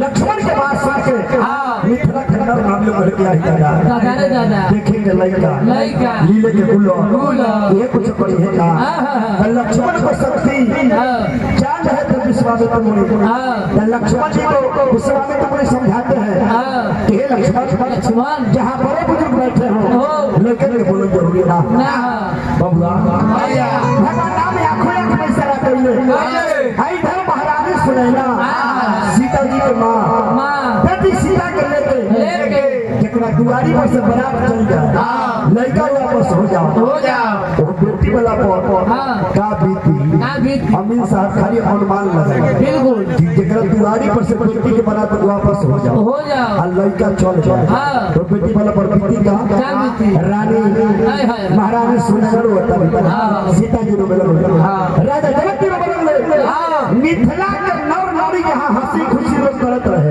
लक्ष्मण के पास आके मिथिला खंडर नाम लोग क्या दादा देखेंगे लड़का लीले के गुल्लो ये कुछ पड़ी है का लक्ष्मण को शक्ति जान है तो विश्वामित्र मुनि लक्ष्मण जी को विश्वामित्र मुनि समझाते हैं कि हे लक्ष्मण जहाँ बड़े बुजुर्ग बैठे हो लेकिन के बोलो जरूरी ना बबुआ भगवान नाम आंखों आंख में इशारा करिए आई धर्म महारानी सुनैना सीता जी के माँ बेटी सीता के लेके दुआरी पर से बरात चल जाए लड़का वापस हो जाओ तो बेटी वाला का बीती अमीन साहब खाली अनुमान लगे बिल्कुल जरा दुआरी पर से बेटी के बरात वापस हो जाओ और लड़का चल जाए तो बेटी वाला पर बीती का रानी महारानी सुनैना होता सीता जी रो राजा जनक जी मिथिला के नर नारी यहाँ हंसी खुशी लोग करत रहे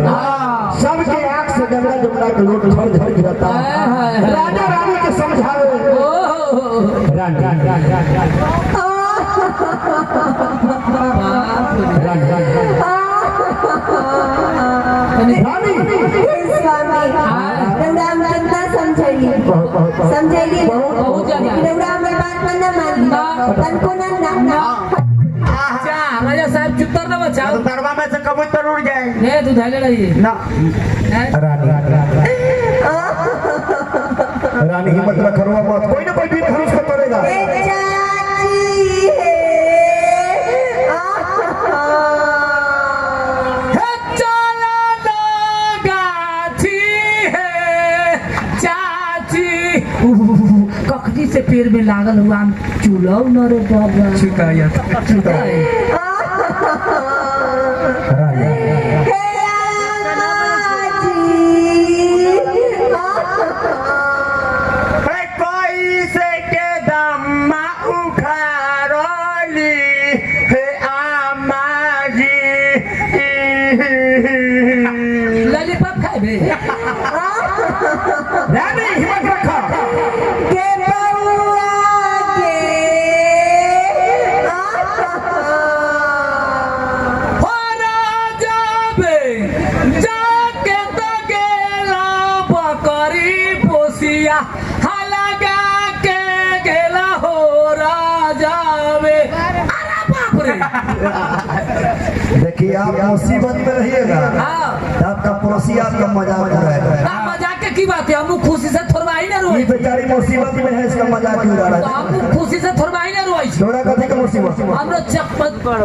सबके आंख से गंगा जमुना के लोग झड़ झड़ गिरता राजा रानी के समझावे राजा साहब चुतर न बचाओ दरबार में से कबूतर उड़ जाए नहीं तू धाले रही ना रानी हिम्मत रख रहा मत कोई ना कोई भी धनुष को तोड़ेगा कखनी से पेड़ में लागल हुआ चूल्हा न रे बाबा छिकाया लॉलीपॉप खाए बे रानी हिम्मत रखा के बउआ के हो राजा बे जाके तो गेला बकरी पोसिया हलगा के गेला हो राजा बे अरे बाप रे देखिए आप मुसीबत में रहिएगा आपका पड़ोसी आपका मजाक उड़ाएगा मजाक की बात है हम खुशी से थोड़ा ही ना रोई बेचारी मुसीबत में है इसका मजाक क्यों उड़ा रहा है हम खुशी से थोड़ा ही ना रोई थोड़ा कथी का मुसीबत हमरो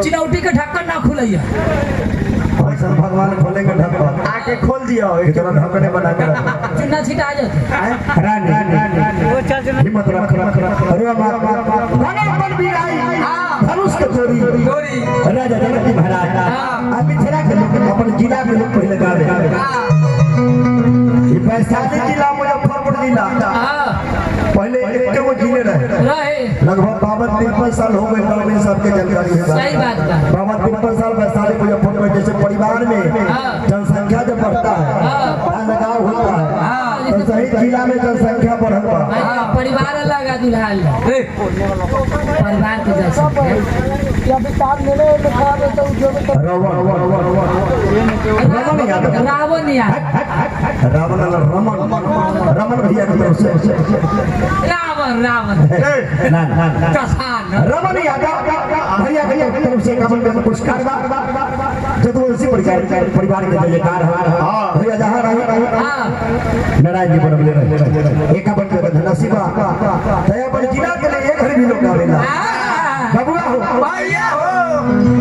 चिनौटी के ढक्कन ना खुलैया ऐसा भगवान खोलेंगे ढक्कन आके खोल दिया इतना ढक्कन बना के रखा चुन्ना छिटा जाते रानी हिम्मत रख अरे मां अपन बिराई धनुष के चोरी राजा जनक जी महाराज अब मिथिला के लोग अपन जिला के लोग पहले गावे ये वैशाली जिला मुजफ्फरपुर जिला पहले एक वो जिले रहे लगभग 52-53 साल हो गए नौवीं साल के जानकारी है सही बात है 52-53 साल वैशाली मुजफ्फरपुर जैसे परिवार में जनसंख्या जब बढ़ता है लगाव होता है तो सही जिला में जनसंख्या बढ़त बा परिवार अलग है दुल्हन परिवार के जैसे रावण रमन भैया की तरफ से रावण रमन यादव भैया की तरफ से पुरस्कार जदुवंशी परिवार के जयकार भैया जहाँ रहे नारायण जी बनले एक अपन के नसीबा दया पर जिला के लिए एक घर भी लोग आवेला बबुआ हो भैया हो